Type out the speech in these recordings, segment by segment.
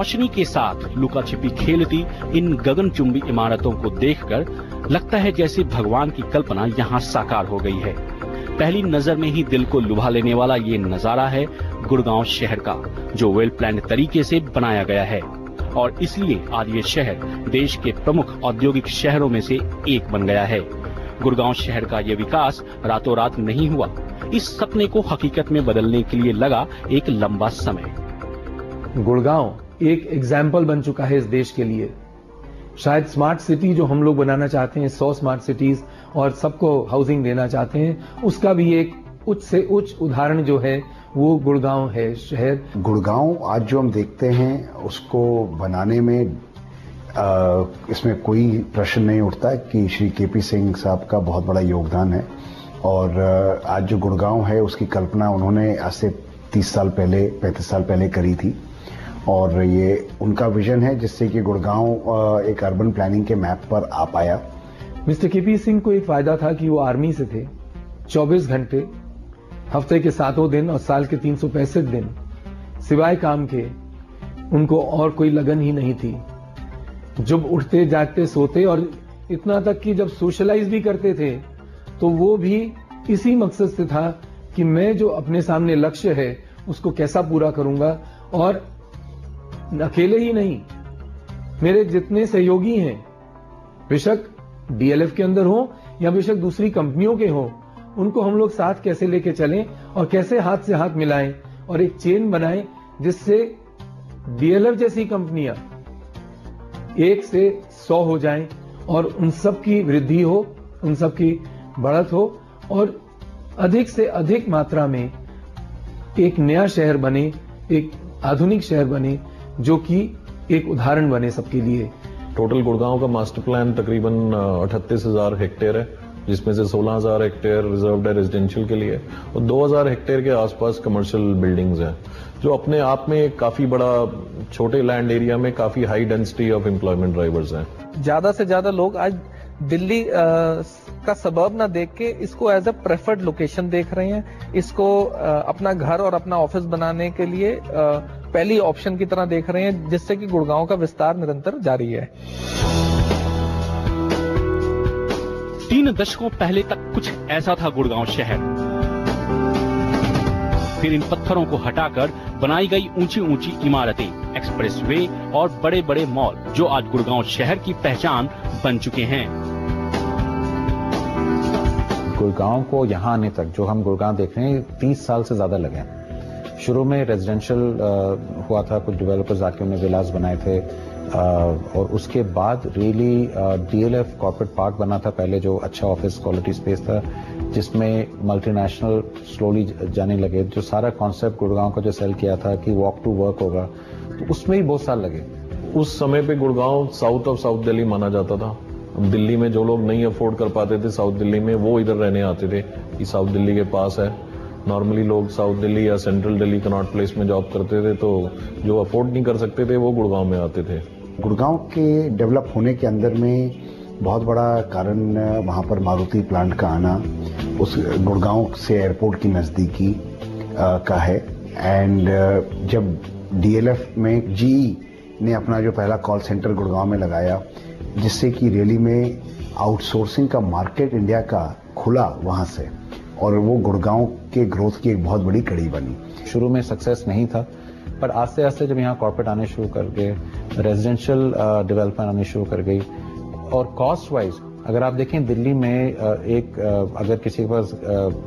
रोशनी के साथ लुका छिपी खेलती इन गगनचुंबी इमारतों को देखकर लगता है जैसे भगवान की कल्पना यहाँ साकार हो गई है। पहली नजर में ही दिल को लुभा लेने वाला ये नजारा है गुड़गांव शहर का, जो वेल प्लान तरीके से बनाया गया है और इसलिए आज ये शहर देश के प्रमुख औद्योगिक शहरों में से एक बन गया है। गुड़गांव शहर का ये विकास रातों रात नहीं हुआ, इस सपने को हकीकत में बदलने के लिए लगा एक लंबा समय। गुड़गांव एक एग्जाम्पल बन चुका है इस देश के लिए। शायद स्मार्ट सिटी जो हम लोग बनाना चाहते हैं, 100 स्मार्ट सिटीज और सबको हाउसिंग देना चाहते हैं, उसका भी एक उच्च से उच्च उदाहरण जो है वो गुड़गांव है शहर। गुड़गांव आज जो हम देखते हैं उसको बनाने में इसमें कोई प्रश्न नहीं उठता कि श्री केपी सिंह साहब का बहुत बड़ा योगदान है और आज जो गुड़गांव है उसकी कल्पना उन्होंने आज से 30 साल पहले 35 साल पहले करी थी और ये उनका विजन है जिससे कि गुड़गांव एक अर्बन प्लानिंग के मैप पर आ पाया। मिस्टर केपी सिंह को एक फायदा था कि वो आर्मी से थे। 24 घंटे हफ्ते के 7 दिन और साल के 365 दिन सिवाय काम के उनको और कोई लगन ही नहीं थी। जब उठते जागते सोते और इतना तक कि जब सोशलाइज भी करते थे तो वो भी इसी मकसद से था कि मैं जो अपने सामने लक्ष्य है उसको कैसा पूरा करूंगा। और अकेले ही नहीं, मेरे जितने सहयोगी हैं, बेशक डीएलएफ के अंदर हो या बेशक दूसरी कंपनियों के हो, उनको हम लोग साथ कैसे लेके चलें और कैसे हाथ से हाथ मिलाएं और एक चेन बनाएं जिससे डीएलएफ जैसी कंपनियां 1 से 100 हो जाएं और उन सब की वृद्धि हो, उन सब की बढ़त हो और अधिक से अधिक मात्रा में एक नया शहर बने, एक आधुनिक शहर बने जो कि एक उदाहरण बने सबके लिए। टोटल गुड़गांव का मास्टर प्लान तकरीबन 38,000 हेक्टेयर है, जिसमें से 16,000 हेक्टेयर रिजर्व्ड है रेजिडेंशियल के लिए और 2,000 हेक्टेयर के आसपास कमर्शियल बिल्डिंग्स हैं, जो अपने आप में काफी बड़ा छोटे लैंड एरिया में काफी high density of employment drivers हैं। ज्यादा से ज्यादा लोग आज दिल्ली का सबर्ब ना देख के इसको एज अ प्रेफर्ड लोकेशन देख रहे हैं। इसको अपना घर और अपना ऑफिस बनाने के लिए पहली ऑप्शन की तरह देख रहे हैं, जिससे कि गुड़गांव का विस्तार निरंतर जारी है। 3 दशकों पहले तक कुछ ऐसा था गुड़गांव शहर। फिर इन पत्थरों को हटाकर बनाई गई ऊंची ऊंची इमारतें, एक्सप्रेसवे और बड़े बड़े मॉल, जो आज गुड़गांव शहर की पहचान बन चुके हैं। गुड़गांव को यहाँ आने तक जो हम गुड़गांव देख रहे हैं 30 साल से ज्यादा लगे। शुरू में रेजिडेंशियल हुआ था, कुछ डेवलपर्स आके उन्हें विलास बनाए थे और उसके बाद रियली डीएलएफ कॉर्पोरेट पार्क बना था पहले, जो अच्छा ऑफिस क्वालिटी स्पेस था जिसमें मल्टीनेशनल स्लोली जाने लगे। जो सारा कॉन्सेप्ट गुड़गांव का जो सेल किया था कि वॉक टू वर्क होगा, तो उसमें ही बहुत साल लगे। उस समय पे Gurgaon south of south Delhi माना जाता था। दिल्ली में जो लोग नहीं अफोर्ड कर पाते थे साउथ दिल्ली में, वो इधर रहने आते थे कि साउथ दिल्ली के पास है। नॉर्मली लोग साउथ दिल्ली या सेंट्रल दिल्ली कनॉट प्लेस में जॉब करते थे, तो जो अफोर्ड नहीं कर सकते थे वो गुड़गांव में आते थे। गुड़गांव के डेवलप होने के अंदर में बहुत बड़ा कारण वहाँ पर मारुति प्लांट का आना, उस गुड़गांव से एयरपोर्ट की नज़दीकी का है। एंड जब डीएलएफ में जीई ने अपना जो पहला कॉल सेंटर गुड़गांव में लगाया, जिससे कि रियली में आउटसोर्सिंग का मार्केट इंडिया का खुला वहाँ से, और वो गुड़गांव के ग्रोथ की एक बहुत बड़ी कड़ी बनी। शुरू में सक्सेस नहीं था, पर आस्ते आस्ते जब यहाँ कॉर्पोरेट आने शुरू कर गए, रेजिडेंशियल डेवलपमेंट आने शुरू कर गई और कॉस्ट वाइज अगर आप देखें दिल्ली में अगर किसी के पास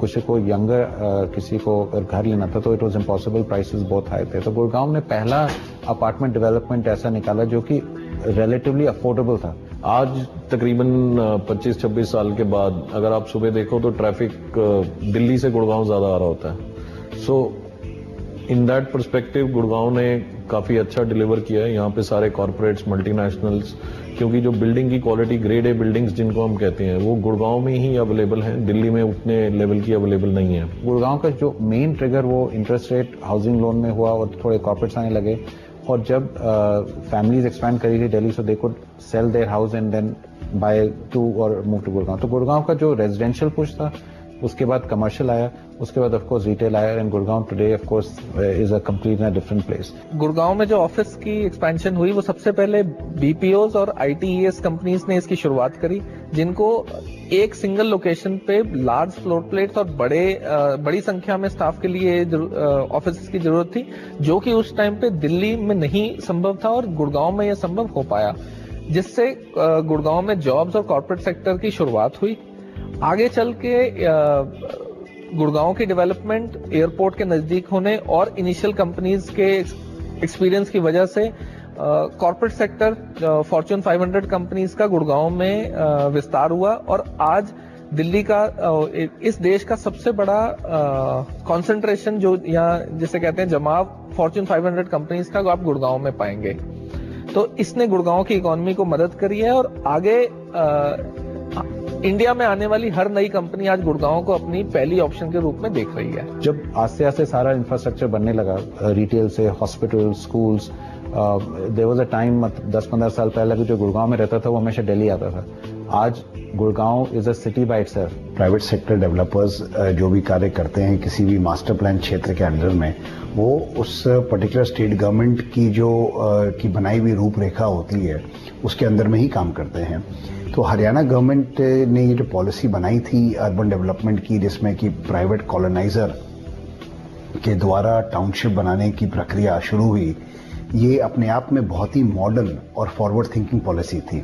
किसी को यंगर किसी को घर लेना था तो इट वाज इम्पॉसिबल, प्राइसेस बहुत हाई थे। तो गुड़गांव ने पहला अपार्टमेंट डेवलपमेंट ऐसा निकाला जो कि रिलेटिवली अफोर्डेबल था। आज तकरीबन 25-26 साल के बाद अगर आप सुबह देखो तो ट्रैफिक दिल्ली से गुड़गांव ज्यादा आ रहा होता है। सो इन दैट पर्सपेक्टिव गुड़गांव ने काफी अच्छा डिलीवर किया है। यहाँ पे सारे कॉर्पोरेट्स, मल्टीनेशनल्स, क्योंकि जो बिल्डिंग की क्वालिटी ग्रेड ए बिल्डिंग्स जिनको हम कहते हैं वो गुड़गांव में ही अवेलेबल हैं, दिल्ली में उतने लेवल की अवेलेबल नहीं है। गुड़गांव का जो मेन ट्रिगर वो इंटरेस्ट रेट हाउसिंग लोन में हुआ और थोड़े कॉर्पोरेट्स आने लगे, और जब फैमिलीज एक्सपैंड करी थी Delhi, so they could sell their house and then buy two और मूव टू गुड़गांव। तो गुड़गांव का जो रेजिडेंशियल पुश था उसके बाद कमर्शियल आया, उसके बाद ऑफ कोर्स रिटेल आया, and Gurgaon today of course is a complete and different place. Gurgaon में जो ऑफिस की एक्सपेंशन हुई वो सबसे पहले बीपीओज और आईटीईएस कंपनीज ने इसकी शुरुआत करी, जिनको एक सिंगल लोकेशन पे लार्ज फ्लोर प्लेट्स और बड़ी संख्या में स्टाफ के लिए ऑफिस की जरूरत थी, जो कि उस टाइम पे दिल्ली में नहीं संभव था और गुड़गांव में यह संभव हो पाया, जिससे गुड़गांव में जॉब्स और कॉर्पोरेट सेक्टर की शुरुआत हुई। आगे चल के गुड़गांव की डेवलपमेंट एयरपोर्ट के नजदीक होने और इनिशियल कंपनीज के एक्सपीरियंस की वजह से कॉर्पोरेट सेक्टर फॉर्च्यून 500 कंपनीज का गुड़गांव में विस्तार हुआ और आज दिल्ली का इस देश का सबसे बड़ा कंसंट्रेशन जो यहाँ जिसे कहते हैं जमाव फॉर्च्यून 500 कंपनीज का आप गुड़गांव में पाएंगे। तो इसने गुड़गांव की इकोनॉमी को मदद करी है और आगे इंडिया में आने वाली हर नई कंपनी आज गुड़गांव को अपनी पहली ऑप्शन के रूप में देख रही है। जब आस्ते आस्ते सारा इंफ्रास्ट्रक्चर बनने लगा, रिटेल से hospital, schools, there was a time 10-15 साल पहले भी जो गुड़गांव में रहता था वो हमेशा दिल्ली आता था। आज Gurgaon is a city by itself. Private sector developers जो भी कार्य करते हैं किसी भी मास्टर प्लान क्षेत्र के अंडर में, वो उस पर्टिकुलर स्टेट गवर्नमेंट की जो की बनाई हुई रूपरेखा होती है उसके अंदर में ही काम करते हैं। तो हरियाणा गवर्नमेंट ने ये जो पॉलिसी बनाई थी अर्बन डेवलपमेंट की, जिसमें कि प्राइवेट कॉलोनाइजर के द्वारा टाउनशिप बनाने की प्रक्रिया शुरू हुई, ये अपने आप में बहुत ही मॉडर्न और फॉरवर्ड थिंकिंग पॉलिसी थी।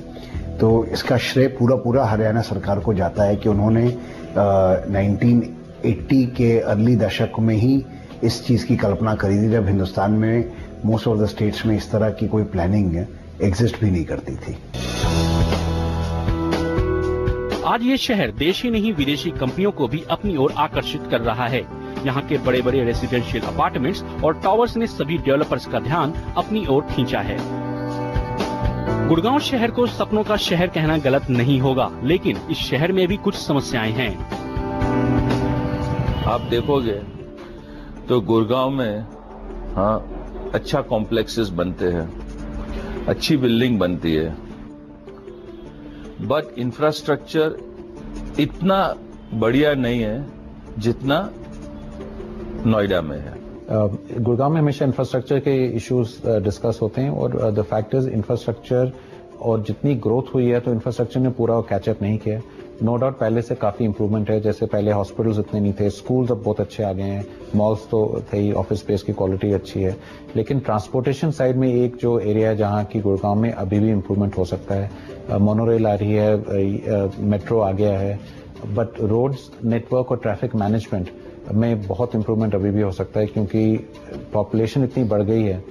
तो इसका श्रेय पूरा हरियाणा सरकार को जाता है कि उन्होंने 1980 के अर्ली दशक में ही इस चीज की कल्पना करी थी, जब हिंदुस्तान में मोस्ट ऑफ द स्टेट्स में इस तरह की कोई प्लानिंग एग्जिस्ट भी नहीं करती थी। आज ये शहर देश ही नहीं विदेशी कंपनियों को भी अपनी ओर आकर्षित कर रहा है। यहाँ के बड़े बड़े रेसिडेंशियल अपार्टमेंट्स और टावर्स ने सभी डेवलपर्स का ध्यान अपनी ओर खींचा है। गुड़गांव शहर को सपनों का शहर कहना गलत नहीं होगा, लेकिन इस शहर में भी कुछ समस्याएं हैं। आप देखोगे तो गुड़गांव में अच्छा कॉम्प्लेक्सेस बनते हैं, अच्छी बिल्डिंग बनती है, बट इंफ्रास्ट्रक्चर इतना बढ़िया नहीं है जितना नोएडा में है। गुड़गांव में हमेशा इंफ्रास्ट्रक्चर के इश्यूज डिस्कस होते हैं और द फैक्ट इज इंफ्रास्ट्रक्चर और जितनी ग्रोथ हुई है तो इंफ्रास्ट्रक्चर ने पूरा कैचअप नहीं किया। नो डाउट पहले से काफी इंप्रूवमेंट है, जैसे पहले हॉस्पिटल्स इतने नहीं थे, स्कूल्स अब बहुत अच्छे आ गए हैं, मॉल्स तो थे ही, ऑफिस स्पेस की क्वालिटी अच्छी है, लेकिन ट्रांसपोर्टेशन साइड में एक जो एरिया है जहां की गुड़गांव में अभी भी इंप्रूवमेंट हो सकता है। मोनोरेल आ रही है, मेट्रो आ गया है, बट रोड्स नेटवर्क और ट्रैफिक मैनेजमेंट में बहुत इंप्रूवमेंट अभी भी हो सकता है, क्योंकि पॉपुलेशन इतनी बढ़ गई है,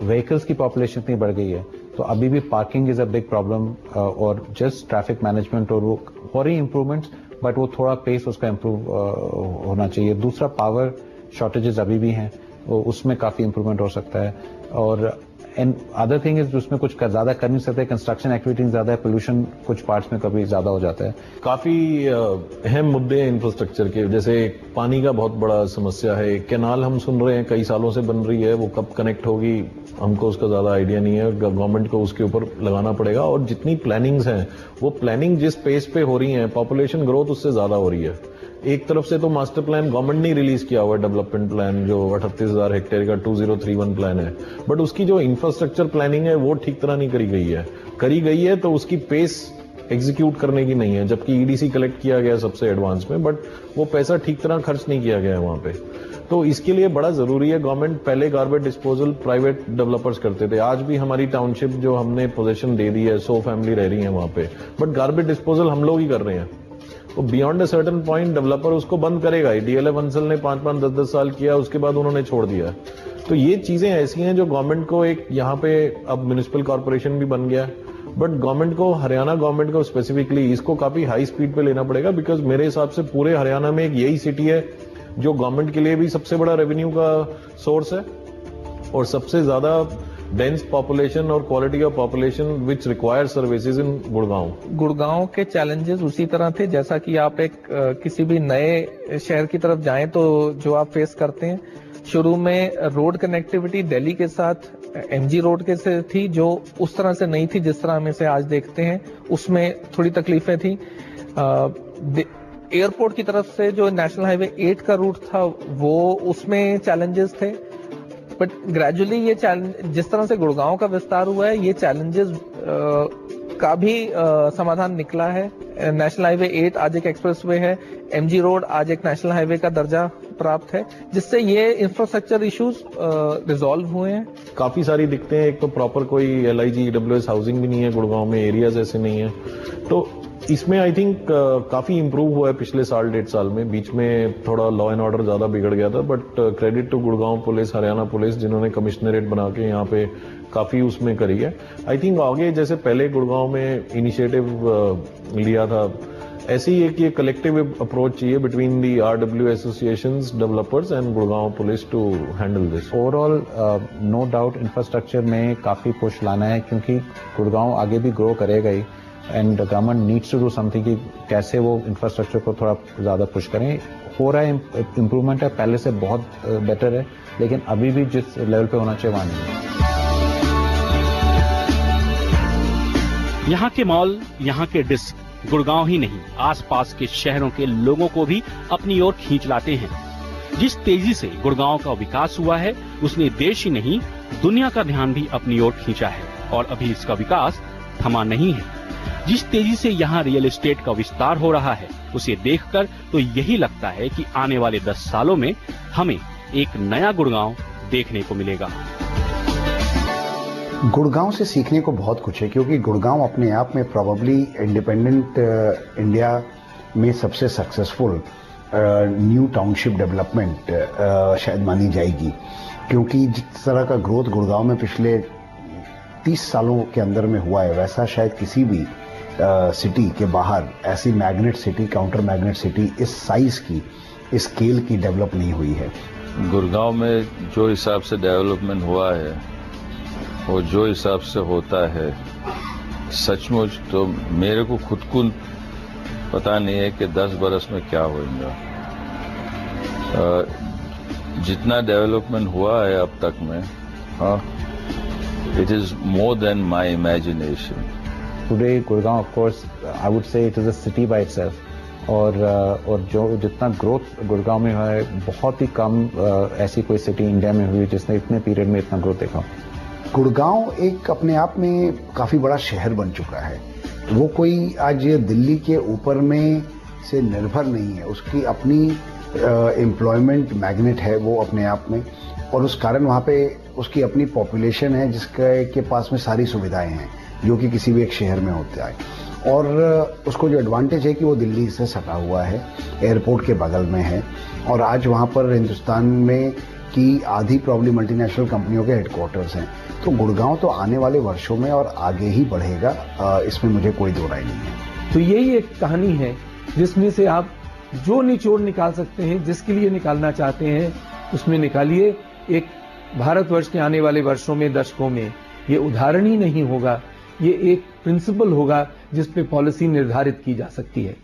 व्हीकल्स की पॉपुलेशन इतनी बढ़ गई है, तो अभी भी parking is a big problem और जस्ट ट्रैफिक मैनेजमेंट और वो हो रही इंप्रूवमेंट्स, बट वो थोड़ा पेस उसका इंप्रूव होना चाहिए। दूसरा पावर शॉर्टेजेस अभी भी हैं, उसमें काफी इंप्रूवमेंट हो सकता है। और एंड अदर थिंग इज उसमें कुछ ज्यादा कर नहीं सकते, कंस्ट्रक्शन एक्टिविटी ज्यादा है, पोल्यूशन कुछ पार्ट्स में कभी ज्यादा हो जाता है। काफी अहम मुद्दे हैं इंफ्रास्ट्रक्चर के, जैसे पानी का बहुत बड़ा समस्या है। कैनाल हम सुन रहे हैं कई सालों से बन रही है, वो कब कनेक्ट होगी हमको उसका ज्यादा आइडिया नहीं है, गवर्नमेंट को उसके ऊपर लगाना पड़ेगा। और जितनी प्लानिंग्स हैं वो प्लानिंग जिस पेस पे हो रही है, पॉपुलेशन ग्रोथ उससे ज्यादा हो रही है। एक तरफ से तो मास्टर प्लान गवर्नमेंट ने रिलीज किया हुआ डेवलपमेंट प्लान जो 38,000 हेक्टेयर का 2031 प्लान है, बट उसकी जो इंफ्रास्ट्रक्चर प्लानिंग है वो ठीक तरह नहीं करी गई है। करी गई है तो उसकी पेस एग्जीक्यूट करने की नहीं है, जबकि ईडीसी कलेक्ट किया गया सबसे एडवांस में, बट वो पैसा ठीक तरह खर्च नहीं किया गया है वहां पे। तो इसके लिए बड़ा जरूरी है, गवर्नमेंट पहले गार्बेज डिस्पोजल प्राइवेट डेवलपर्स करते थे, आज भी हमारी टाउनशिप जो हमने पोजीशन दे दी है 100 फैमिली रह रही है वहां पे, बट गार्बेज डिस्पोजल हम लोग ही कर रहे हैं। तो beyond a certain point developer उसको बंद करेगा। डीएलएफ बंसल ने 5-5, 10-10 साल किया, उसके बाद उन्होंने छोड़ दिया। तो ये चीजें ऐसी हैं जो गवर्नमेंट को एक यहाँ पे अब म्युनिसिपल कॉर्पोरेशन भी बन गया, बट गवर्नमेंट को, हरियाणा गवर्नमेंट को स्पेसिफिकली इसको काफी हाई स्पीड पे लेना पड़ेगा, बिकॉज मेरे हिसाब से पूरे हरियाणा में एक यही सिटी है जो गवर्नमेंट के लिए भी सबसे बड़ा रेवेन्यू का सोर्स है और सबसे ज्यादा डेंस पॉपुलेशन और quality of population which require services in Gurgaon के चैलेंजेस उसी तरह थे जैसा कि आप एक किसी भी नए शहर की तरफ जाएं तो जो आप फेस करते हैं। शुरू में रोड कनेक्टिविटी दिल्ली के साथ एमजी रोड के से थी, जो उस तरह से नहीं थी जिस तरह हम इसे आज देखते हैं, उसमें थोड़ी तकलीफें थी। एयरपोर्ट की तरफ से जो नेशनल हाईवे 8 का रूट था वो उसमें चैलेंजेस थे, बट ग्रेजुअली ये चैलेंज जिस तरह से गुड़गांव का विस्तार हुआ है ये चैलेंजेस का भी समाधान निकला है। नेशनल हाईवे 8 आज एक एक्सप्रेसवे है, एमजी रोड आज एक नेशनल हाईवे का दर्जा प्राप्त है, जिससे ये इंफ्रास्ट्रक्चर इश्यूज रिजॉल्व हुए हैं। काफी सारी दिक्कतें हैं, एक तो प्रॉपर कोई LIG EWS हाउसिंग भी नहीं है गुड़गांव में, एरियाज ऐसे नहीं है, तो इसमें आई थिंक काफी इंप्रूव हुआ है पिछले साल 1.5 साल में। बीच में थोड़ा लॉ एंड ऑर्डर ज्यादा बिगड़ गया था, but credit to Gurgaon police, Haryana police, जिन्होंने कमिश्नरेट बना के यहाँ पे काफी उसमें करी है। आई थिंक आगे जैसे पहले गुड़गांव में इनिशिएटिव लिया था, ऐसी एक ये कलेक्टिव अप्रोच चाहिए between the RW associations, developers and Gurgaon police to handle this. Overall no doubt infrastructure में काफी पुश लाना है, क्योंकि गुड़गांव आगे भी ग्रो करेगा ही, and government needs to do something कि कैसे वो इंफ्रास्ट्रक्चर को थोड़ा ज्यादा पुश करें। हो रहा है, इम्प्रूवमेंट है, पहले से बहुत बेटर है, लेकिन अभी भी जिस लेवल पे होना चाहिए वहां नहीं है। यहाँ के मॉल, यहाँ के डिस्क गुड़गांव ही नहीं आसपास के शहरों के लोगों को भी अपनी ओर खींच लाते हैं। जिस तेजी से गुड़गांव का विकास हुआ है उसने देश ही नहीं दुनिया का ध्यान भी अपनी ओर खींचा है, और अभी इसका विकास थमा नहीं है। जिस तेजी से यहाँ रियल एस्टेट का विस्तार हो रहा है उसे देखकर तो यही लगता है कि आने वाले 10 सालों में हमें एक नया गुड़गांव देखने को मिलेगा। गुड़गांव से सीखने को बहुत कुछ है, क्योंकि गुड़गांव अपने आप में प्रोबेबली इंडिपेंडेंट इंडिया में सबसे सक्सेसफुल न्यू टाउनशिप डेवलपमेंट शायद मानी जाएगी, क्योंकि जिस तरह का ग्रोथ गुड़गांव में पिछले 30 सालों के अंदर में हुआ है, वैसा शायद किसी भी सिटी के बाहर ऐसी magnet city, counter magnet city इस साइज की, इस स्केल की डेवलप नहीं हुई है। गुड़गांव में जो हिसाब से डेवलपमेंट हुआ है, वो जो हिसाब से होता है, सचमुच तो मेरे को खुद को पता नहीं है कि 10 बरस में क्या होगा। जितना डेवलपमेंट हुआ है अब तक में, हाँ, it is more than my imagination. Today, Gurgaon, of course, I would say it is a city by itself. और जो जितना ग्रोथ गुड़गांव में हुआ है, बहुत ही कम ऐसी कोई सिटी इंडिया में हुई जिसने इतने पीरियड में इतना ग्रोथ देखा। गुड़गांव एक अपने आप में काफी बड़ा शहर बन चुका है। वो कोई आज दिल्ली के ऊपर में से निर्भर नहीं है, उसकी अपनी एम्प्लॉयमेंट मैग्नेट है वो अपने आप में, और उस कारण वहाँ पे उसकी अपनी पॉपुलेशन है जिसके पास में सारी सुविधाएं हैं जो कि किसी भी एक शहर में होता है। और उसको जो एडवांटेज है कि वो दिल्ली से सटा हुआ है, एयरपोर्ट के बगल में है, और आज वहाँ पर हिंदुस्तान में की आधी प्रॉब्ली मल्टीनेशनल कंपनियों के हेडक्वार्टर्स हैं। तो गुड़गांव तो आने वाले वर्षों में और आगे ही बढ़ेगा, इसमें मुझे कोई दो राय नहीं है। तो यही एक कहानी है जिसमें से आप जो निचोड़ निकाल सकते हैं, जिसके लिए निकालना चाहते हैं उसमें निकालिए। एक भारतवर्ष के आने वाले वर्षों में, दशकों में ये उदाहरण ही नहीं होगा, ये एक प्रिंसिपल होगा जिस पे पॉलिसी निर्धारित की जा सकती है।